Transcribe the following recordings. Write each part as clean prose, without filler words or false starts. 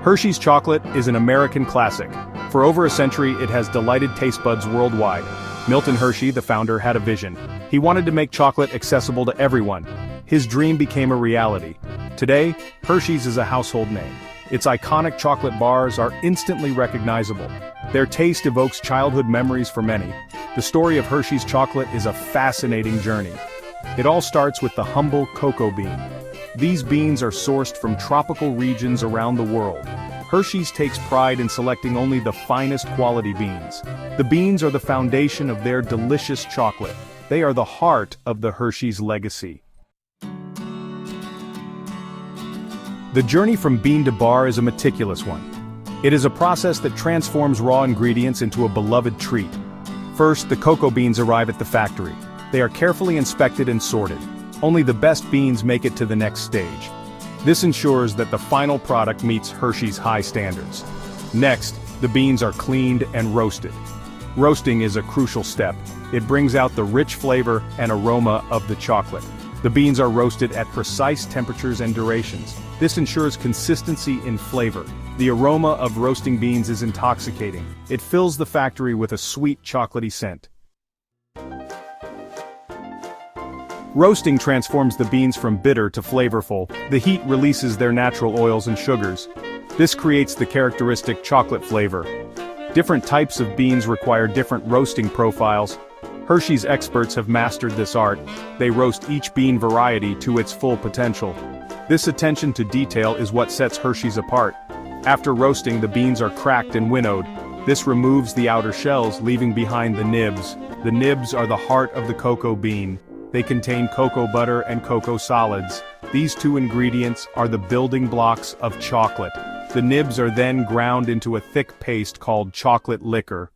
Hershey's chocolate is an American classic. For over a century, it has delighted taste buds worldwide. Milton Hershey, the founder, had a vision. He wanted to make chocolate accessible to everyone. His dream became a reality. Today, Hershey's is a household name. Its iconic chocolate bars are instantly recognizable. Their taste evokes childhood memories for many. The story of Hershey's chocolate is a fascinating journey. It all starts with the humble cocoa bean. These beans are sourced from tropical regions around the world. Hershey's takes pride in selecting only the finest quality beans. The beans are the foundation of their delicious chocolate. They are the heart of the Hershey's legacy. The journey from bean to bar is a meticulous one. It is a process that transforms raw ingredients into a beloved treat. First, the cocoa beans arrive at the factory. They are carefully inspected and sorted. Only the best beans make it to the next stage. This ensures that the final product meets Hershey's high standards. Next, the beans are cleaned and roasted. Roasting is a crucial step. It brings out the rich flavor and aroma of the chocolate. The beans are roasted at precise temperatures and durations. This ensures consistency in flavor. The aroma of roasting beans is intoxicating. It fills the factory with a sweet chocolatey scent. Roasting transforms the beans from bitter to flavorful. The heat releases their natural oils and sugars. This creates the characteristic chocolate flavor. Different types of beans require different roasting profiles. Hershey's experts have mastered this art. They roast each bean variety to its full potential. This attention to detail is what sets Hershey's apart. After roasting, the beans are cracked and winnowed. This removes the outer shells, leaving behind the nibs. The nibs are the heart of the cocoa bean. They contain cocoa butter and cocoa solids. These two ingredients are the building blocks of chocolate. The nibs are then ground into a thick paste called chocolate liquor.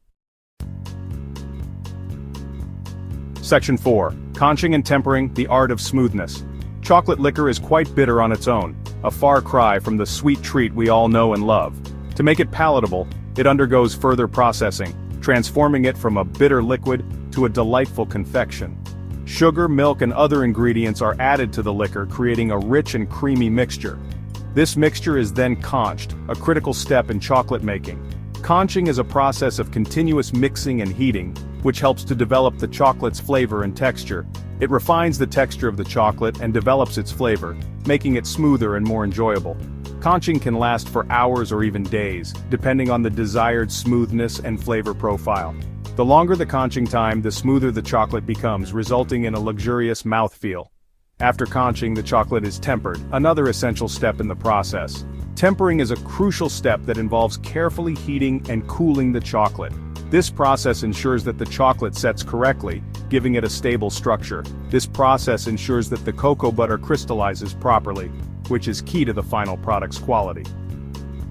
Section 4. Conching and tempering, the art of smoothness. Chocolate liquor is quite bitter on its own, a far cry from the sweet treat we all know and love. To make it palatable, it undergoes further processing, transforming it from a bitter liquid to a delightful confection. Sugar, milk, and other ingredients are added to the liquor, creating a rich and creamy mixture. This mixture is then conched, a critical step in chocolate making. Conching is a process of continuous mixing and heating, which helps to develop the chocolate's flavor and texture. It refines the texture of the chocolate and develops its flavor, making it smoother and more enjoyable. Conching can last for hours or even days, depending on the desired smoothness and flavor profile. The longer the conching time, the smoother the chocolate becomes, resulting in a luxurious mouthfeel. After conching, the chocolate is tempered, another essential step in the process. Tempering is a crucial step that involves carefully heating and cooling the chocolate. This process ensures that the chocolate sets correctly, giving it a stable structure. This process ensures that the cocoa butter crystallizes properly, which is key to the final product's quality.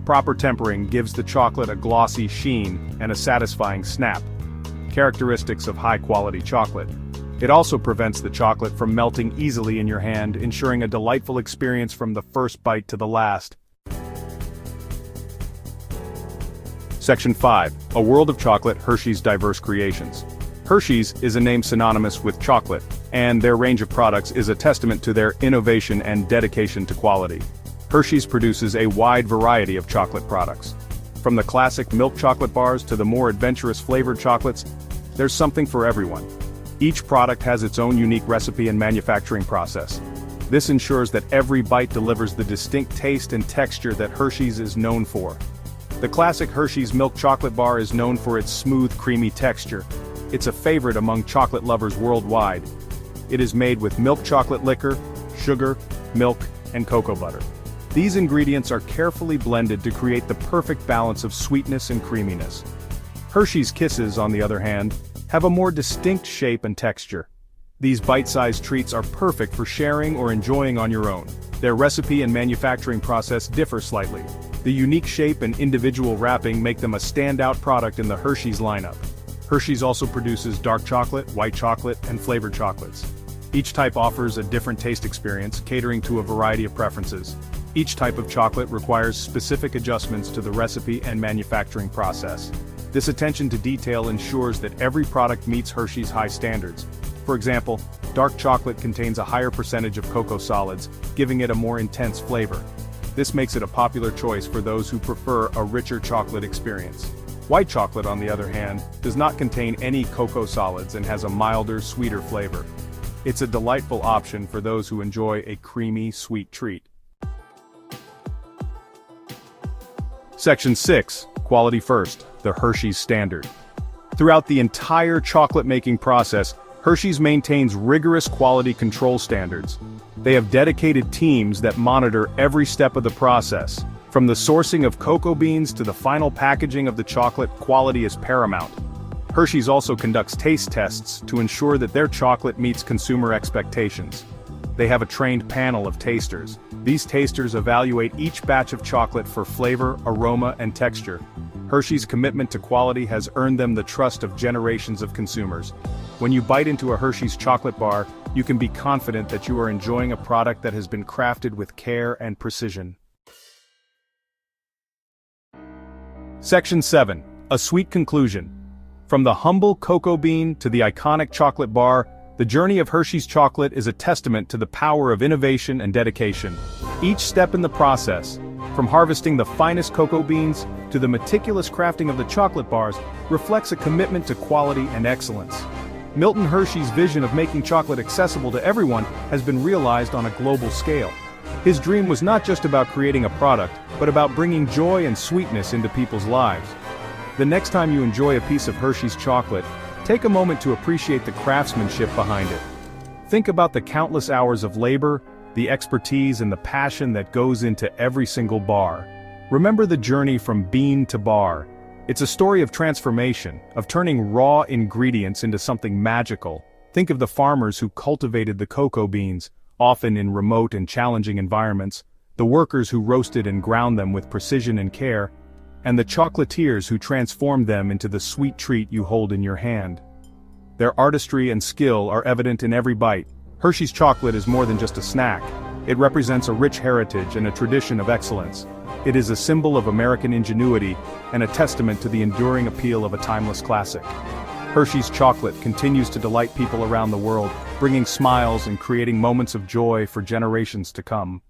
Proper tempering gives the chocolate a glossy sheen and a satisfying snap, characteristics of high-quality chocolate. It also prevents the chocolate from melting easily in your hand, ensuring a delightful experience from the first bite to the last. Section 5. A World of Chocolate, Hershey's Diverse Creations. Hershey's is a name synonymous with chocolate, and their range of products is a testament to their innovation and dedication to quality. Hershey's produces a wide variety of chocolate products. From the classic milk chocolate bars to the more adventurous flavored chocolates, there's something for everyone. Each product has its own unique recipe and manufacturing process. This ensures that every bite delivers the distinct taste and texture that Hershey's is known for. The classic Hershey's milk chocolate bar is known for its smooth, creamy texture. It's a favorite among chocolate lovers worldwide. It is made with milk chocolate liquor, sugar, milk, and cocoa butter. These ingredients are carefully blended to create the perfect balance of sweetness and creaminess. Hershey's Kisses, on the other hand, have a more distinct shape and texture. These bite-sized treats are perfect for sharing or enjoying on your own. Their recipe and manufacturing process differ slightly. The unique shape and individual wrapping make them a standout product in the Hershey's lineup. Hershey's also produces dark chocolate, white chocolate, and flavored chocolates. Each type offers a different taste experience, catering to a variety of preferences. Each type of chocolate requires specific adjustments to the recipe and manufacturing process. This attention to detail ensures that every product meets Hershey's high standards. For example, dark chocolate contains a higher percentage of cocoa solids, giving it a more intense flavor. This makes it a popular choice for those who prefer a richer chocolate experience. White chocolate, on the other hand, does not contain any cocoa solids and has a milder, sweeter flavor. It's a delightful option for those who enjoy a creamy, sweet treat. Section 6. Quality First, the Hershey's Standard. Throughout the entire chocolate-making process, Hershey's maintains rigorous quality control standards. They have dedicated teams that monitor every step of the process. From the sourcing of cocoa beans to the final packaging of the chocolate, quality is paramount. Hershey's also conducts taste tests to ensure that their chocolate meets consumer expectations. They have a trained panel of tasters. These tasters evaluate each batch of chocolate for flavor, aroma, and texture. Hershey's commitment to quality has earned them the trust of generations of consumers. When you bite into a Hershey's chocolate bar, you can be confident that you are enjoying a product that has been crafted with care and precision. Section 7. A Sweet Conclusion. From the humble cocoa bean to the iconic chocolate bar, the journey of Hershey's chocolate is a testament to the power of innovation and dedication. Each step in the process, from harvesting the finest cocoa beans to the meticulous crafting of the chocolate bars, reflects a commitment to quality and excellence. Milton Hershey's vision of making chocolate accessible to everyone has been realized on a global scale. His dream was not just about creating a product, but about bringing joy and sweetness into people's lives. The next time you enjoy a piece of Hershey's chocolate, take a moment to appreciate the craftsmanship behind it. Think about the countless hours of labor, the expertise and the passion that goes into every single bar. Remember the journey from bean to bar. It's a story of transformation, of turning raw ingredients into something magical. Think of the farmers who cultivated the cocoa beans, often in remote and challenging environments, the workers who roasted and ground them with precision and care, and the chocolatiers who transformed them into the sweet treat you hold in your hand. Their artistry and skill are evident in every bite. Hershey's chocolate is more than just a snack. It represents a rich heritage and a tradition of excellence. It is a symbol of American ingenuity and a testament to the enduring appeal of a timeless classic. Hershey's chocolate continues to delight people around the world, bringing smiles and creating moments of joy for generations to come.